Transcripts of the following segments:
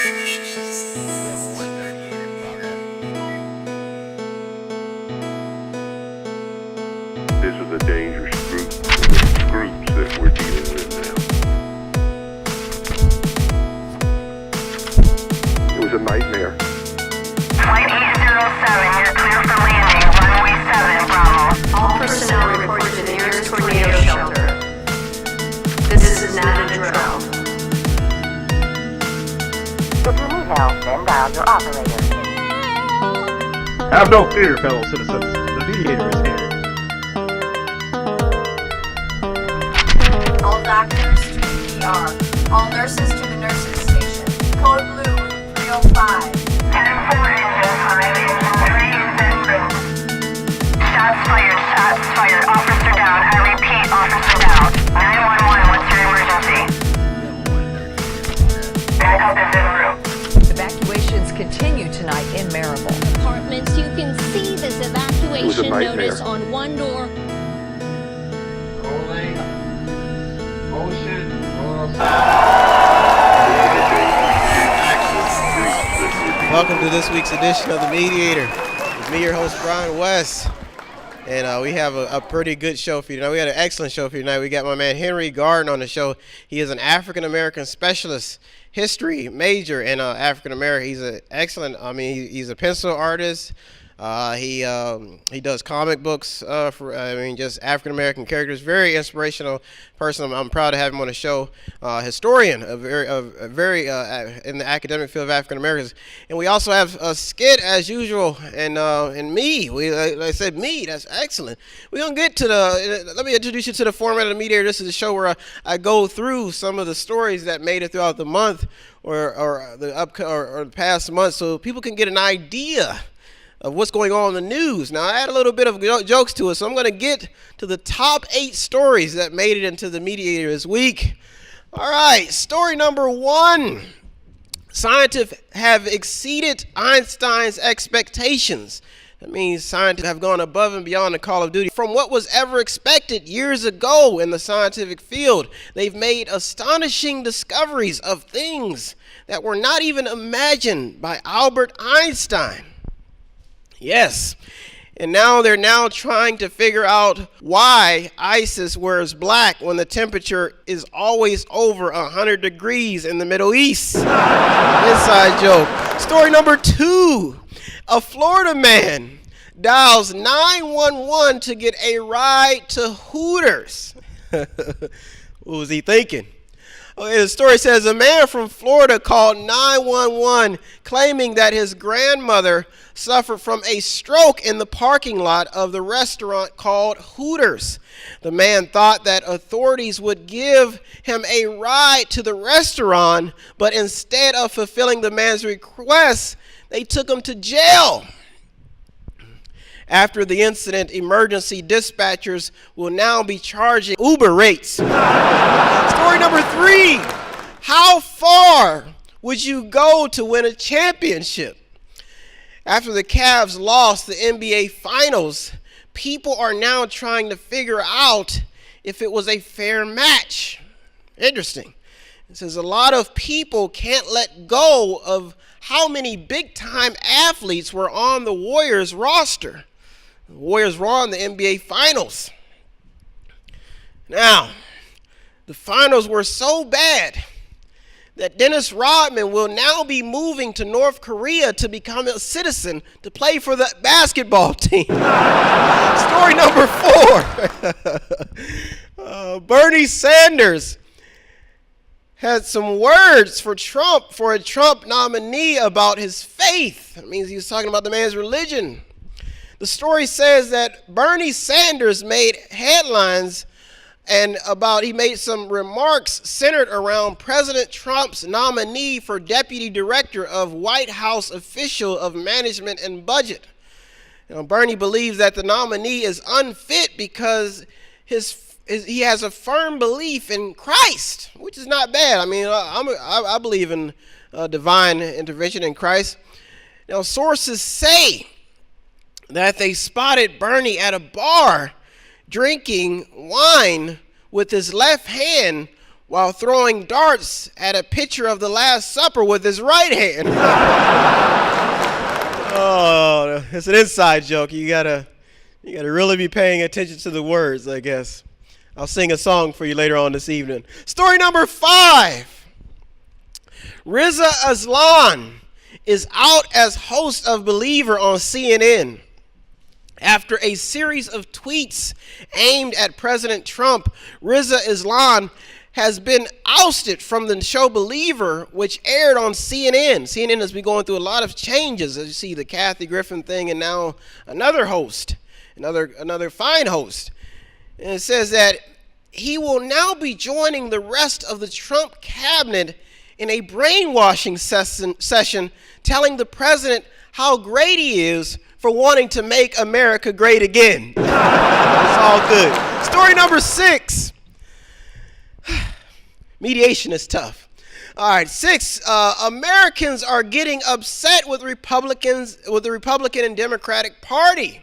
This is a dangerous groups that we're dealing with now. It was a nightmare. Flight 807, you're clear for landing. Runway 7, Bravo. All personnel report to the nearest tornado shelter. This is not a drill. If you need help, then dial your operator. Have no fear, fellow citizens. The mediator is here. All doctors to ER. All nurses to the nurses station. Code blue 305. 10-4 engine 5, engine 3 is en route. Shots fired, shots fired. Officer down. I repeat, officer down. 911, what's your emergency? Backup is en route. Evacuations continue tonight in Maribel. Apartments. You can see this evacuation nightmare. notice on one door. Welcome to this week's edition of The Mediator. It's me, your host, Brian West. And we have a pretty good show for you tonight. We had an excellent show for you tonight. We got my man Henry Garden on the show. He is an African-American specialist, history major in African-American. He's an excellent, he's a pencil artist. He does comic books for just African-American characters. Very inspirational person. I'm proud to have him on the show. Historian, a very in the academic field of African Americans. And we also have a skit as usual. And me, like I said, me. That's excellent. We're gonna get to let me introduce you to the format of The Mediator. This is a show where I go through some of the stories that made it throughout the month or the past month, so people can get an idea of what's going on in the news. Now, I add a little bit of jokes to it, so I'm going to get to the top 8 stories that made it into The Mediator this week. All right, story number 1. Scientists have exceeded Einstein's expectations. That means scientists have gone above and beyond the call of duty. From what was ever expected years ago in the scientific field, they've made astonishing discoveries of things that were not even imagined by Albert Einstein. Yes, and now they're trying to figure out why ISIS wears black when the temperature is always over 100 degrees in the Middle East. Inside joke. Story number 2. A Florida man dials 911 to get a ride to Hooters. What was he thinking? Okay, the story says a man from Florida called 911 claiming that his grandmother suffered from a stroke in the parking lot of the restaurant called Hooters. The man thought that authorities would give him a ride to the restaurant, but instead of fulfilling the man's request, they took him to jail. After the incident, emergency dispatchers will now be charging Uber rates. Story number 3. How far would you go to win a championship? After the Cavs lost the NBA Finals, people are now trying to figure out if it was a fair match. Interesting. It says a lot of people can't let go of how many big-time athletes were on the Warriors roster. The Warriors were on the NBA Finals. Now, the finals were so bad that Dennis Rodman will now be moving to North Korea to become a citizen to play for the basketball team. Story number 4. Bernie Sanders had some words for a Trump nominee about his faith. That means he was talking about the man's religion. The story says that Bernie Sanders made headlines and he made some remarks centered around President Trump's nominee for deputy director of White House official of management and budget. Bernie believes that the nominee is unfit because he has a firm belief in Christ, which is not bad. I believe in divine intervention in Christ. Now, sources say that they spotted Bernie at a bar drinking wine with his left hand while throwing darts at a picture of the Last Supper with his right hand. Oh, it's an inside joke. You gotta really be paying attention to the words, I guess. I'll sing a song for you later on this evening. Story number 5. Riza Aslan is out as host of Believer on CNN. After a series of tweets aimed at President Trump, Riza Aslan has been ousted from the show Believer, which aired on CNN. CNN has been going through a lot of changes, as you see the Kathy Griffin thing, and now another host, another fine host. And it says that he will now be joining the rest of the Trump cabinet in a brainwashing session, telling the president how great he is for wanting to make America great again. It's all good. Story number 6. Mediation is tough. All right, 6. Americans are getting upset with the Republican and Democratic Party.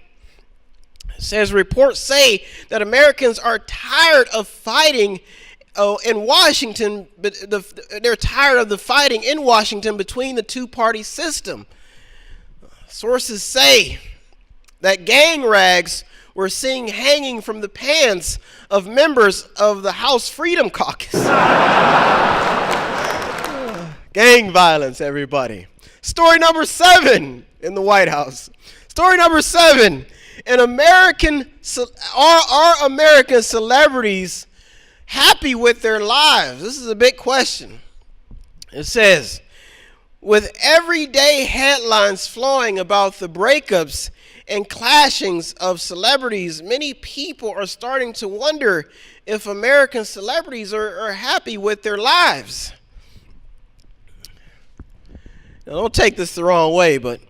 It says reports say that Americans are tired of fighting in Washington, but they're tired of the fighting in Washington between the two-party system. Sources say that gang rags were seen hanging from the pants of members of the House Freedom Caucus. Gang violence, everybody. Story number 7 in the White House. Story number 7. Are American celebrities happy with their lives? This is a big question. It says, with everyday headlines flowing about the breakups and clashings of celebrities, many people are starting to wonder if American celebrities are happy with their lives. Now, don't take this the wrong way, but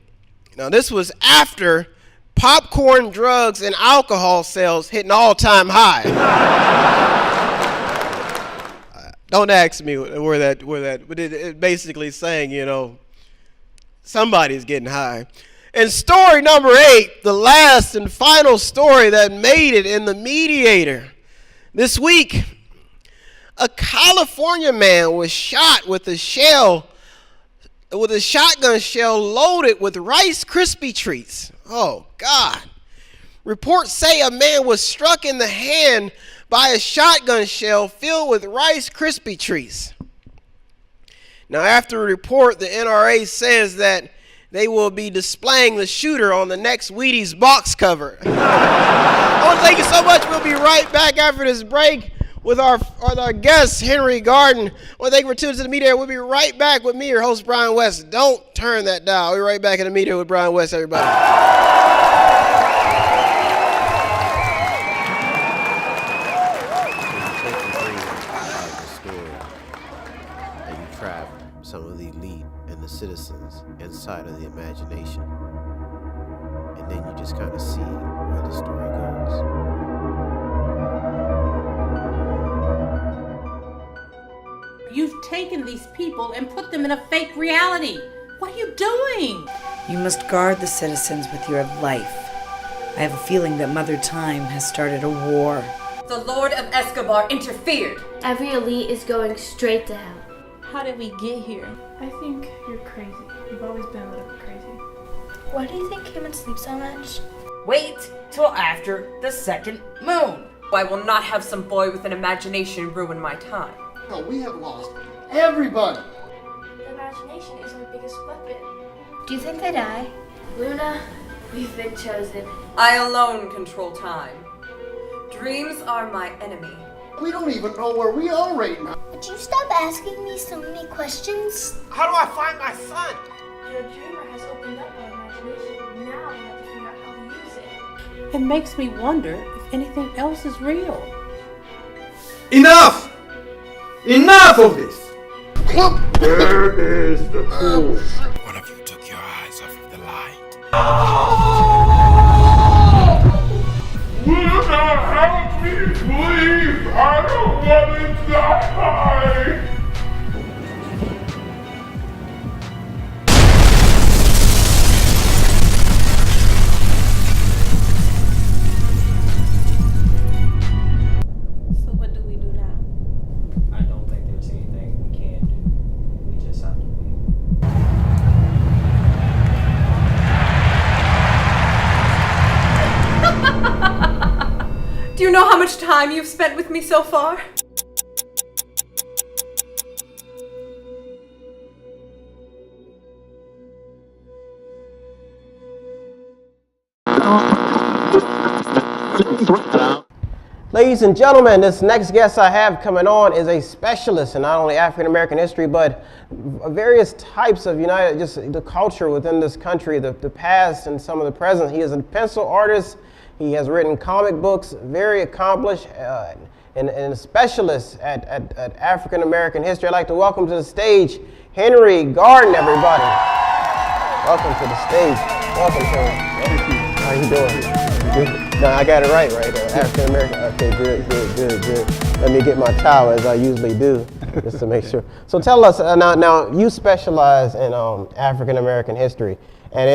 this was after popcorn, drugs, and alcohol sales hit an all-time high. Don't ask me where that, but it basically saying, somebody's getting high. And story number 8, the last and final story that made it in The Mediator. This week, a California man was shot with a shotgun shell loaded with Rice Krispie treats. Oh, God. Reports say a man was struck in the hand by a shotgun shell filled with Rice Krispie treats. Now, after a report, the NRA says that they will be displaying the shooter on the next Wheaties box cover. I want to thank you so much. We'll be right back after this break with our guest, Henry Garden. I want to thank you for tuning to The Mediator. We'll be right back with me, your host, Brian West. Don't turn that dial. We'll be right back in The Mediator with Brian West, everybody. Some of the elite and the citizens inside of the imagination, and then you just kind of see where the story goes. You've taken these people and put them in a fake reality. What are you doing? You must guard the citizens with your life. I have a feeling that Mother Time has started a war. The Lord of Escobar interfered. Every elite is going straight to hell. How did we get here? I think you're crazy. You've always been a little bit crazy. Why do you think humans sleep so much? Wait till after the second moon. I will not have some boy with an imagination ruin my time. No, we have lost everybody. The imagination is our biggest weapon. Do you think they die? Luna, we've been chosen. I alone control time. Dreams are my enemy. We don't even know where we are right now. Would you stop asking me so many questions? How do I find my son? Your dreamer has opened up our imagination. Now we have to figure out how to use it. It makes me wonder if anything else is real. Enough! Enough of this! Where is the pool? One of you took your eyes off of the light. Luna, help me, please! I don't want to die! So what do we do now? I don't Do you know how much time you've spent with me so far? Ladies and gentlemen, this next guest I have coming on is a specialist in not only African American history, but various types of just the culture within this country, the past and some of the present. He is a pencil artist. He has written comic books, very accomplished, and a specialist at African American history. I'd like to welcome to the stage Henry Garden, everybody. Welcome to the stage. Welcome, Henry. How you doing? No, I got it right? African American. Okay, good. Let me get my towel as I usually do, just to make sure. So tell us now. You specialize in African American history, and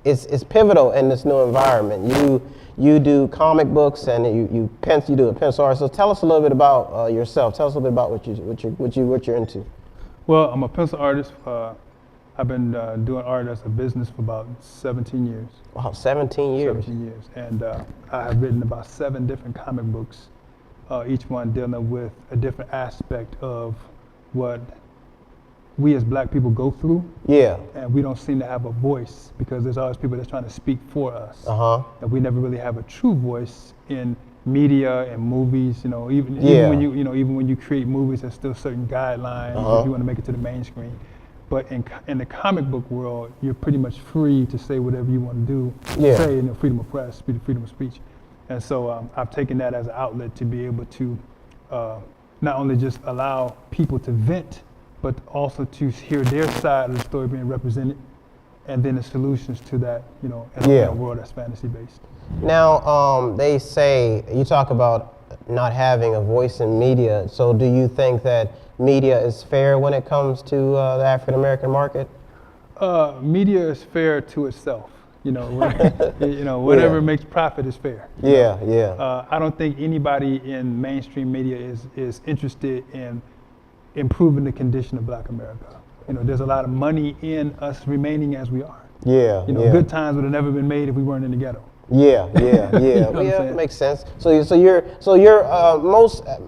it's pivotal in this new environment. You do comic books and you do a pencil art. So tell us a little bit about yourself. Tell us a little bit about what you're into. Well, I'm a pencil artist. I've been doing art as a business for about 17 years. Wow, 17 years. 17 years. And I have written about 7 different comic books, each one dealing with a different aspect of what we as black people go through. Yeah. And we don't seem to have a voice because there's always people that's trying to speak for us. And we never really have a true voice in media and movies, even when you create movies, there's still certain guidelines if you want to make it to the main screen. But in the comic book world, you're pretty much free to say whatever you want to do, say in the freedom of press, freedom of speech. And so I've taken that as an outlet to be able to not only just allow people to vent, but also to hear their side of the story being represented, and then the solutions to that, in a world that's fantasy based. Now, they say, you talk about not having a voice in media. So do you think that media is fair when it comes to the African American market? Media is fair to itself. Whatever makes profit is fair. I don't think anybody in mainstream media is interested in improving the condition of Black America. There's a lot of money in us remaining as we are. Good times would have never been made if we weren't in the ghetto. It makes sense. I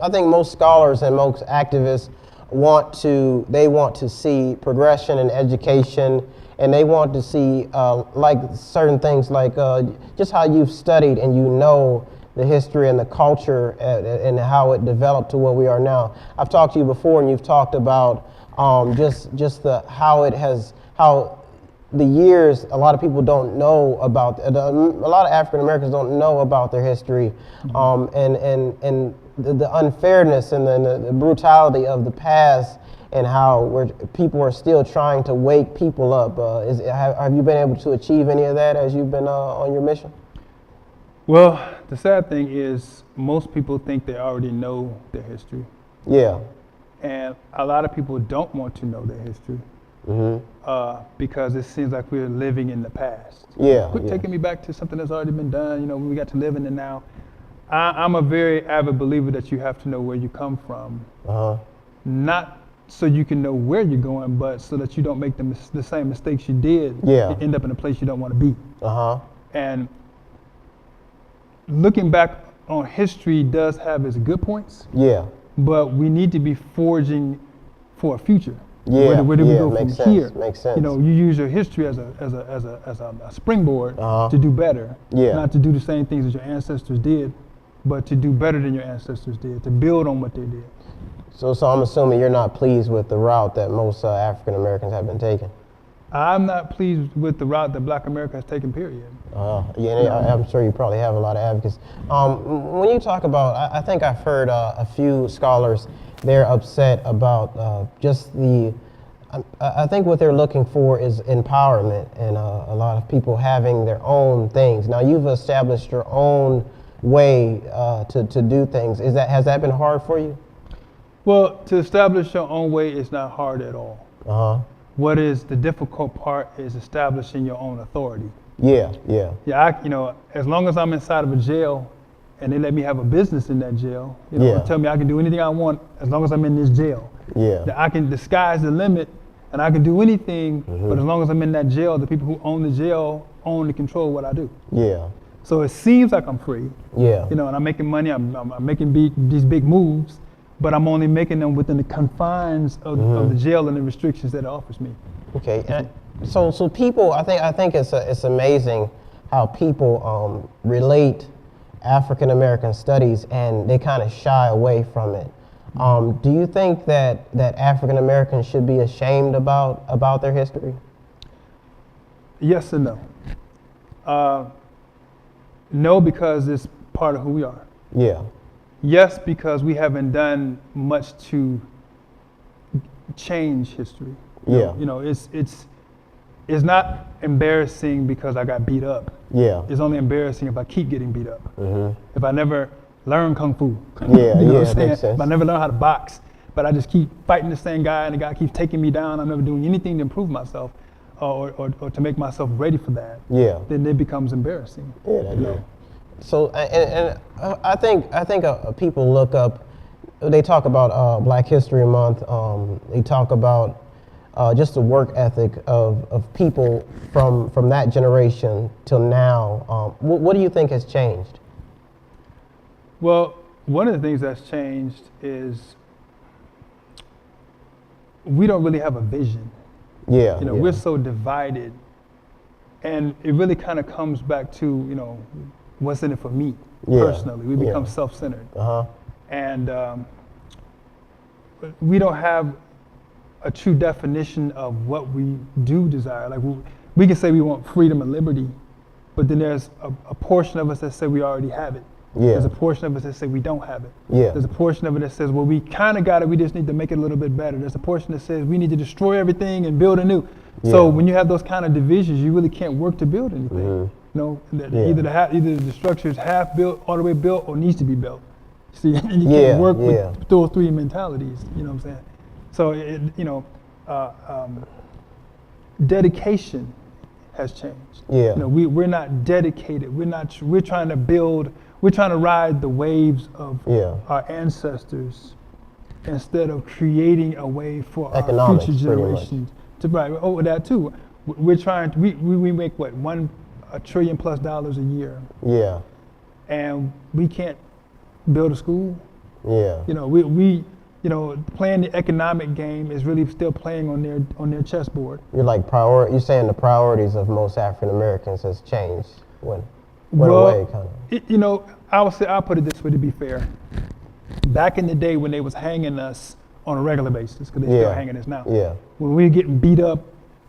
think most scholars and most activists want to see progression in education, and they want to see like certain things like just how you've studied and the history and the culture and how it developed to where we are now. I've talked to you before, and you've talked about how the years, a lot of people don't know about, a lot of African Americans don't know about their history, and the unfairness and the brutality of the past, and how people are still trying to wake people up. Have you been able to achieve any of that as you've been on your mission? Well, the sad thing is most people think they already know their history. And a lot of people don't want to know their history. Because it seems like we're living in the past. Quit taking me back to something that's already been done. We got to live in it now. I'm a very avid believer that you have to know where you come from. Not so you can know where you're going, but so that you don't make the same mistakes you did and end up in a place you don't want to be. And looking back on history does have its good points. But we need to be forging for a future. Where do we go from here? Makes sense. You use your history as a springboard to do better. Not to do the same things as your ancestors did, but to do better than your ancestors did, to build on what they did. So I'm assuming you're not pleased with the route that most African Americans have been taking. I'm not pleased with the route that Black America has taken, period. I'm sure you probably have a lot of advocates. When you talk about, I think I've heard a few scholars, they're upset about I think what they're looking for is empowerment, and a lot of people having their own things. Now, you've established your own way to do things. Has that been hard for you? Well, to establish your own way is not hard at all. What is the difficult part is establishing your own authority. As long as I'm inside of a jail and they let me have a business in that jail, and tell me I can do anything I want as long as I'm in this jail. That I can, the sky's the limit, and I can do anything, but as long as I'm in that jail, the people who own the jail own and control what I do. So it seems like I'm free. Yeah. You know, and I'm making money. I'm making these big moves, but I'm only making them within the confines of the jail and the restrictions that it offers me. Okay. And so people, I think it's amazing how people relate African American studies and they kind of shy away from it. Do you think that African Americans should be ashamed about their history? Yes and no. No, because it's part of who we are. Yeah. Yes, because we haven't done much to change history. Yeah. You know, it's not embarrassing because I got beat up. Yeah. It's only embarrassing if I keep getting beat up. If I never learn kung fu. Yeah, you know what I'm saying? makes sense. If I never learn how to box, but I just keep fighting the same guy and the guy keeps taking me down, I'm never doing anything to improve myself or to make myself ready for that. Yeah. Then it becomes embarrassing. Yeah, that is. So and I think people look up. They talk about Black History Month. They talk about just the work ethic of people from that generation till now. What do you think has changed? Well, one of the things that's changed is we don't really have a vision. Yeah. You know, we're so divided, and it really kind of comes back to, you know, what's in it for me personally. We become self-centered, and we don't have a true definition of what we do desire. Like we can say we want freedom and liberty, but then there's a portion of us that say we already have it. Yeah. There's a portion of us that say we don't have it. Yeah. There's a portion of it that says, well, we kind of got it, we just need to make it a little bit better. There's a portion that says we need to destroy everything and build anew. So when you have those kind of divisions, you really can't work to build anything. You know, either the structure is half built, all the way built, or needs to be built. See, you can't work with those three mentalities. You know what I'm saying? So dedication has changed. Yeah. You know, we're not dedicated. We're trying to build. We're trying to ride the waves of our ancestors instead of creating a way for our future generations to ride. Oh, that too. We're trying to. We make what, $1 trillion+ a year. Yeah. And we can't build a school. Yeah. You know, we you know, playing the economic game is really still playing on their chessboard. You're like you're saying the priorities of most African Americans has changed. Went away, kind of. You know, I'll put it this way to be fair. Back in the day when they was hanging us on a regular basis, because they're still hanging us now. Yeah. When we were getting beat up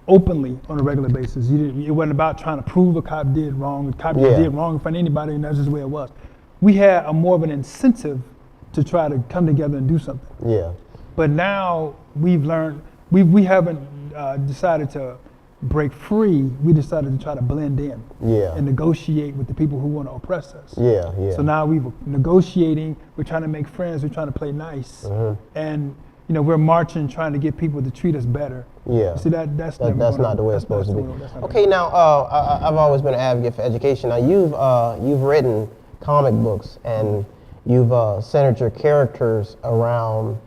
openly on a regular basis, it wasn't about trying to prove a cop did wrong. A cop did wrong in front of anybody, and that's just the way it was. We had more of an incentive to try to come together and do something. Yeah. But now we've learned, we haven't decided to break free. We decided to try to blend in and negotiate with the people who want to oppress us. Yeah, yeah. So now we're negotiating, we're trying to make friends, we're trying to play nice. And you know, we're marching, trying to get people to treat us better. Yeah. See, that's not the way it's supposed to be. Okay, now I've always been an advocate for education. Now you've written comic books and you've centered your characters around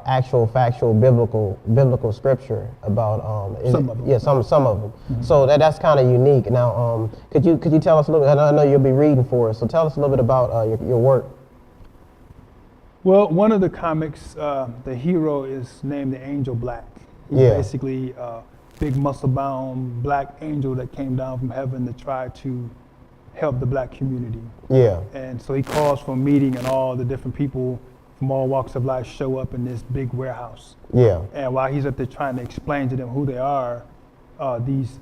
actual factual biblical scripture about some of them. Some of them. Mm-hmm. So that's kind of unique. Now, could you tell us a little bit? I know you'll be reading for us, so tell us a little bit about your work. Well, one of the comics, the hero is named the Angel Black. He's basically a big muscle-bound black angel that came down from heaven to try to help the black community. Yeah. And so he calls for a meeting, and all the different people from all walks of life show up in this big warehouse. Yeah. And while he's up there trying to explain to them who they are, these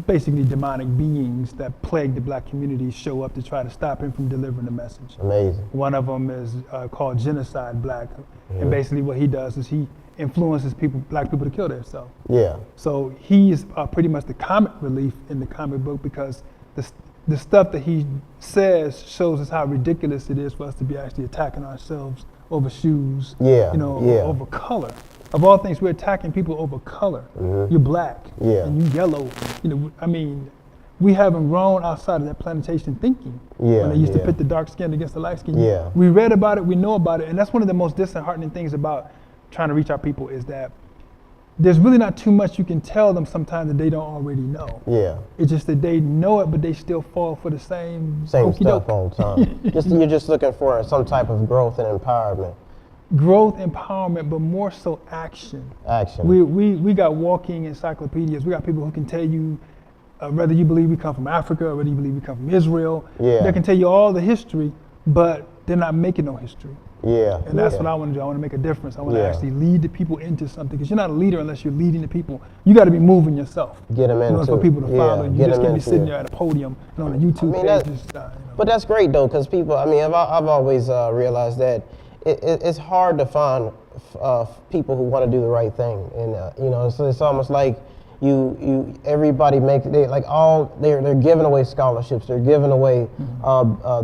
basically demonic beings that plague the black community show up to try to stop him from delivering the message. Amazing. One of them is called Genocide Black. Mm-hmm. And basically what he does is he influences black people to kill themselves. Yeah. So he's pretty much the comic relief in the comic book, because the stuff that he says shows us how ridiculous it is for us to be actually attacking ourselves over shoes, over color. Of all things, we're attacking people over color. Mm-hmm. You're black, and you yellow. You know, I mean, we haven't grown outside of that plantation thinking. When they used to pit the dark skin against the light skin. We read about it, we know about it, and that's one of the most disheartening things about trying to reach our people, is that there's really not too much you can tell them sometimes that they don't already know. Yeah. It's just that they know it, but they still fall for the same stuff all the time. You're just looking for some type of growth and empowerment. Growth, empowerment, but more so action. Action. We got walking encyclopedias. We got people who can tell you whether you believe we come from Africa or whether you believe we come from Israel. Yeah. They can tell you all the history, but they're not making no history. Yeah. And that's what I want to do. I want to make a difference. I want to actually lead the people into something, because you're not a leader unless you're leading the people. You got to be moving yourself. Get them into it. For people to follow. You just can't be sitting there at a podium and on a YouTube page. But that's great though, because people. I mean, I've always realized that it's hard to find people who want to do the right thing, and so it's almost like everybody makes they're giving away scholarships, they're giving away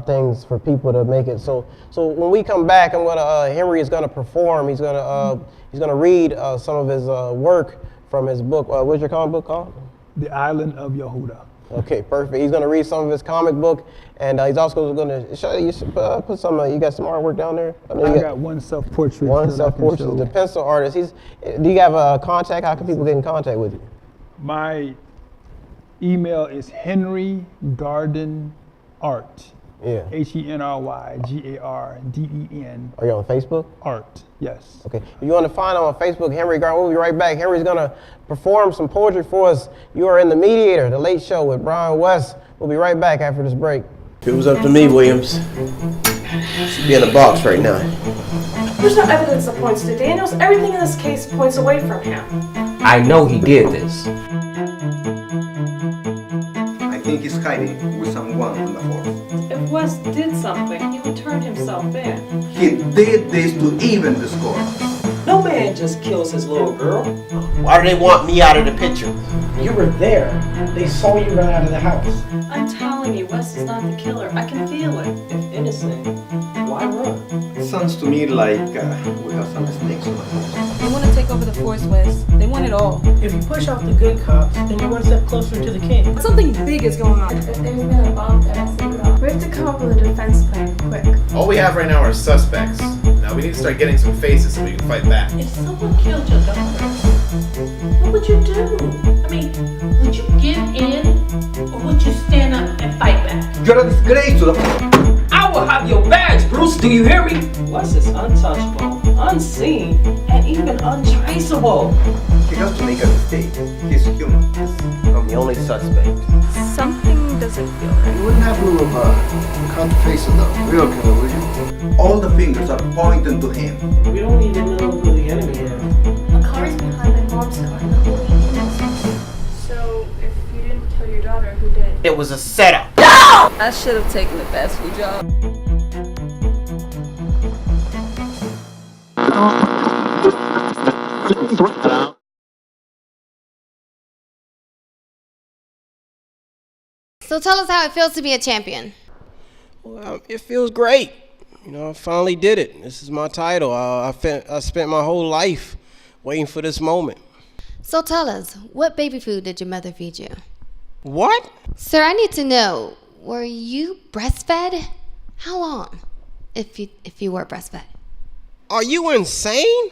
things for people to make it. So when we come back, Henry is gonna perform. He's gonna read some of his work from his book. What's your comic book called? The Island of Yehuda. Okay, perfect. He's gonna read some of his comic book, and he's also gonna show you. Put some. You got some artwork down there. I got one self-portrait. One self-portrait. The pencil artist. Do you have a contact? How can people get in contact with you? My email is Henry Garden Art. Yeah. HenryGarden. Are you on Facebook? Art, yes. Okay. If you want to find him on Facebook, Henry Garden, we'll be right back. Henry's going to perform some poetry for us. You are in The Mediator, The Late Show with Brian West. We'll be right back after this break. If it was up to me, Williams, she'd be in the box right now. There's no evidence that points to Daniels. Everything in this case points away from him. I know he did this. I think he's hiding with someone on the force. If West did something, he would turn himself in. He did this to even the score. No man just kills his little girl. Why do they want me out of the picture? You were there. They saw you run out of the house. I'm telling you, West is not the killer. I can feel it. If innocent, why run? It sounds to me like we have some mistakes on the force. They want to take over the force, West. They want it all. If you push off the good cops, then you're one step closer to the king. Something big is going on. If there's been a bomb that has been dropped, we have to come up with a defense plan quick. All we have right now are suspects. Now we need to start getting some faces so we can fight back. If someone killed your daughter, what would you do? I mean, would you give in or would you stand up and fight back? You're a disgrace to the... I will have your badge, Bruce. Do you hear me? Wes is untouchable, unseen, and even untraceable. He has to make a mistake. He's human. I'm the only suspect. Something doesn't feel right. You wouldn't have to cut the face of the real killer, would you? All the fingers are pointing to him. We don't even know who the enemy is. A car is behind my mom's car and the whole innocent. So, if you didn't kill your daughter, who did? It was a setup. I should have taken the fast food job. So tell us how it feels to be a champion. Well, it feels great. I finally did it. This is my title. I spent my whole life waiting for this moment. So tell us, what baby food did your mother feed you? What? Sir, I need to know, were you breastfed? How long, if you were breastfed? Are you insane?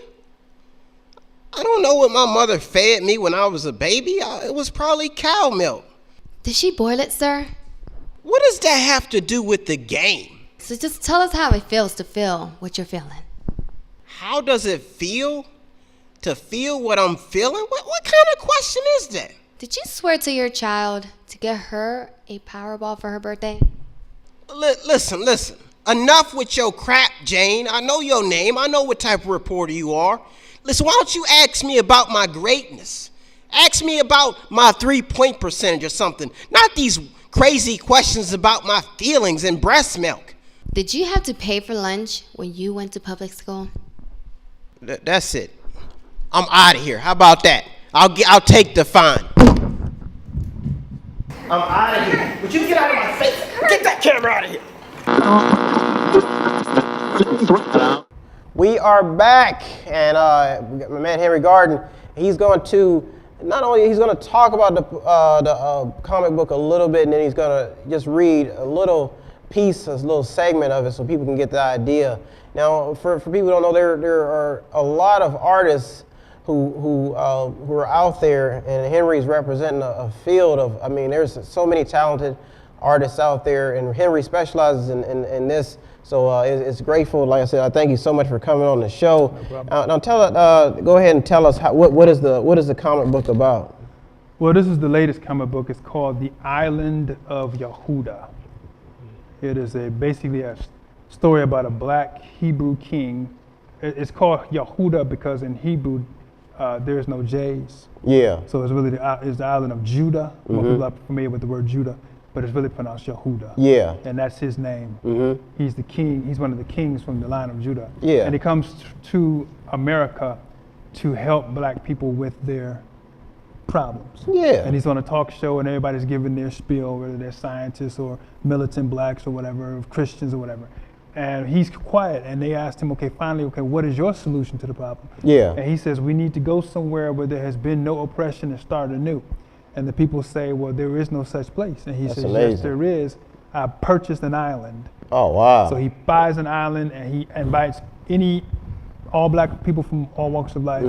I don't know what my mother fed me when I was a baby. It was probably cow milk. Did she boil it, sir? What does that have to do with the game? So just tell us how it feels to feel what you're feeling. How does it feel to feel what I'm feeling? What kind of question is that? Did you swear to your child to get her a Powerball for her birthday? Listen. Enough with your crap, Jane. I know your name. I know what type of reporter you are. Listen, why don't you ask me about my greatness? Ask me about my 3-point percentage or something. Not these crazy questions about my feelings and breast milk. Did you have to pay for lunch when you went to public school? That's it. I'm out of here. How about that? I'll take the fine. I'm out of here. Would you get out of my face? Get that camera out of here. We are back, and we got my man Henry Garden. He's going to talk about the comic book a little bit, and then he's going to just read a little piece, a little segment of it, so people can get the idea. Now, for people who don't know, there are a lot of artists who are out there, and Henry's representing a field of, I mean, there's so many talented artists out there, and Henry specializes in this. So it's grateful. Like I said, I thank you so much for coming on the show. No problem. Now go ahead and tell us what is the comic book about? Well, this is the latest comic book. It's called The Island of Yehuda. It is basically a story about a black Hebrew king. It's called Yehuda because in Hebrew there's no J's. Yeah. So it's really it's the island of Judah. More people are familiar with the word Judah, but it's really pronounced Yehuda. Yeah. And that's his name. Mm-hmm. He's the king. He's one of the kings from the line of Judah. Yeah. And he comes to America to help black people with their problems. Yeah. And he's on a talk show and everybody's giving their spiel, whether they're scientists or militant blacks or whatever, or Christians or whatever. And he's quiet, and they asked him, okay, what is your solution to the problem? Yeah. And he says, we need to go somewhere where there has been no oppression and start anew. And the people say, well, there is no such place. And he That's says, amazing. yes, there is. I purchased an island. Oh, wow. So he buys an island, and he invites all black people from all walks of life,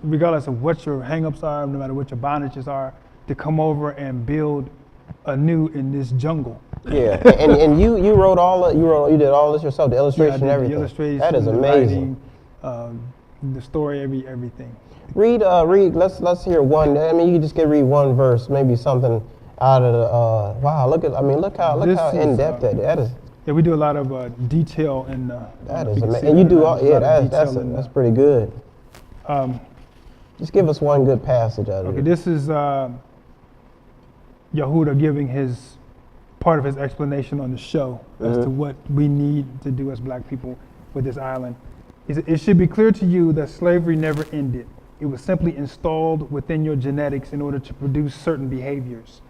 regardless of what your hangups are, no matter what your bondages are, to come over and build anew in this jungle. Yeah, and you did all this yourself, the illustration, and everything. The illustration, that is amazing. The writing, the story, everything. Read. Let's hear one. I mean, you just read one verse, maybe something out of the. Wow, look how in depth that is. Yeah, we do a lot of detail in. That is amazing, and you do all. Yeah, that's pretty good. Just give us one good passage out of it. Okay, this is Yehuda giving part of his explanation on the show as to what we need to do as black people with this island. It should be clear to you that slavery never ended. It was simply installed within your genetics in order to produce certain behaviors.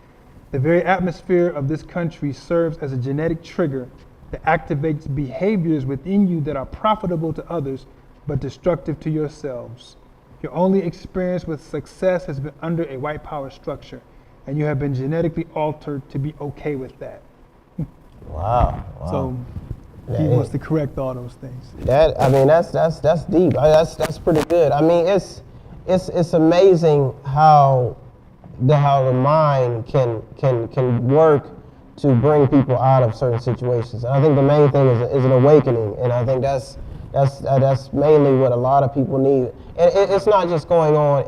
The very atmosphere of this country serves as a genetic trigger that activates behaviors within you that are profitable to others but destructive to yourselves. Your only experience with success has been under a white power structure, and you have been genetically altered to be okay with that. Wow. So he wants to correct all those things. That's deep. That's pretty good. I mean, it's amazing how the mind can work to bring people out of certain situations. And I think the main thing is an awakening, and I think that's mainly what a lot of people need. And it's not just going on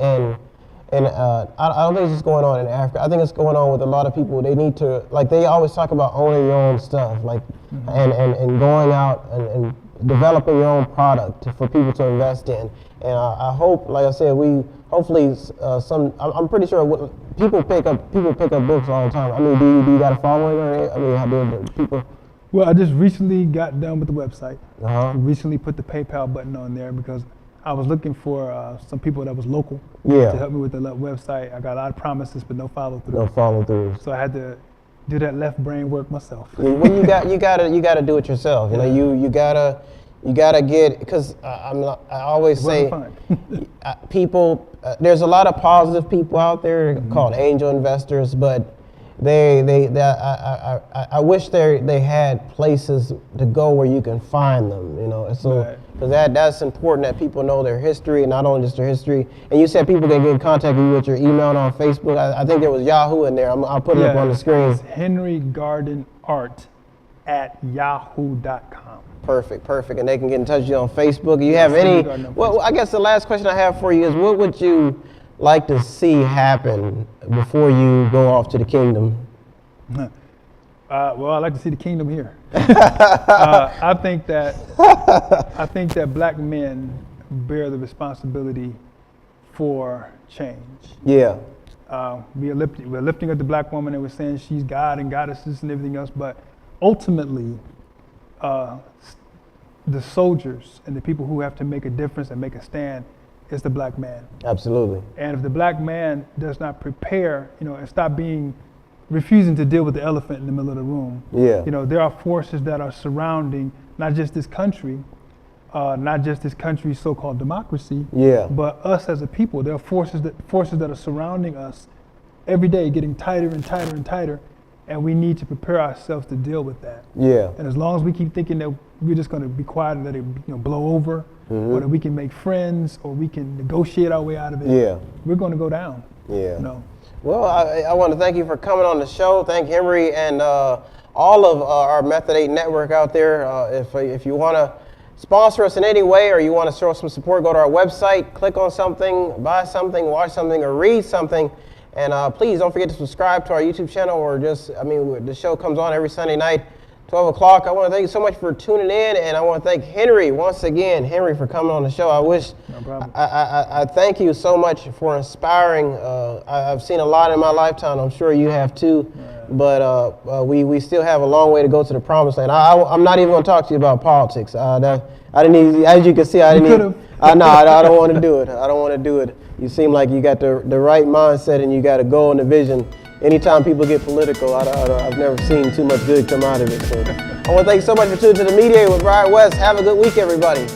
I don't think it's just going on in Africa. I think it's going on with a lot of people. They need to, like, they always talk about owning your own stuff, like, and going out and developing your own product for people to invest in. And I hope, like I said, I'm pretty sure people pick up books all the time. I mean, do you got a following, or I mean, how do people? Well, I just recently got done with the website. Recently put the PayPal button on there because I was looking for some people that was local to help me with the website. I got a lot of promises, but no follow through. No follow through. So I had to do that left brain work myself. Well, you gotta do it yourself. You know, you gotta get, because I always say people. There's a lot of positive people out there called angel investors, but I wish they had places to go where you can find them, you know. So because that's important that people know their history, and not only just their history. And you said people can get in contact with you with your email and on Facebook. I think there was Yahoo in there. I'll put it up on the screen. It's henrygardenart@yahoo.com. Perfect. And they can get in touch with you on Facebook. You have any? Well, I guess the last question I have for you is, what would you like to see happen before you go off to the kingdom? Well, I like to see the kingdom here. I think that black men bear the responsibility for change. Yeah. We're lifting up the black woman, and we're saying she's God and goddesses and everything else, but ultimately, the soldiers and the people who have to make a difference and make a stand is the black man. Absolutely. And if the black man does not prepare, and stop refusing to deal with the elephant in the middle of the room. Yeah. There are forces that are surrounding not just this country, not just this country's so-called democracy, but us as a people. There are forces that are surrounding us every day, getting tighter and tighter and tighter, and we need to prepare ourselves to deal with that. Yeah. And as long as we keep thinking that we're just going to be quiet and let it blow over, or that we can make friends, or we can negotiate our way out of it, we're going to go down. Yeah. No. Well, I want to thank you for coming on the show. Thank Henry and all of our Method 8 network out there. If you want to sponsor us in any way, or you want to show some support, go to our website, click on something, buy something, watch something, or read something. And please don't forget to subscribe to our YouTube channel, or the show comes on every Sunday night, 12 o'clock. I want to thank you so much for tuning in, and I want to thank Henry once again, for coming on the show. I thank you so much for inspiring. I've seen a lot in my lifetime. I'm sure you have too. But we still have a long way to go to the promised land. I'm not even going to talk to you about politics. I didn't even, as you can see, I don't want to do it. I don't want to do it. You seem like you got the right mindset, and you got a goal and a vision. Anytime people get political, I've never seen too much good come out of it. So I want to thank you so much for tuning to The Mediator with Brian West. Have a good week, everybody.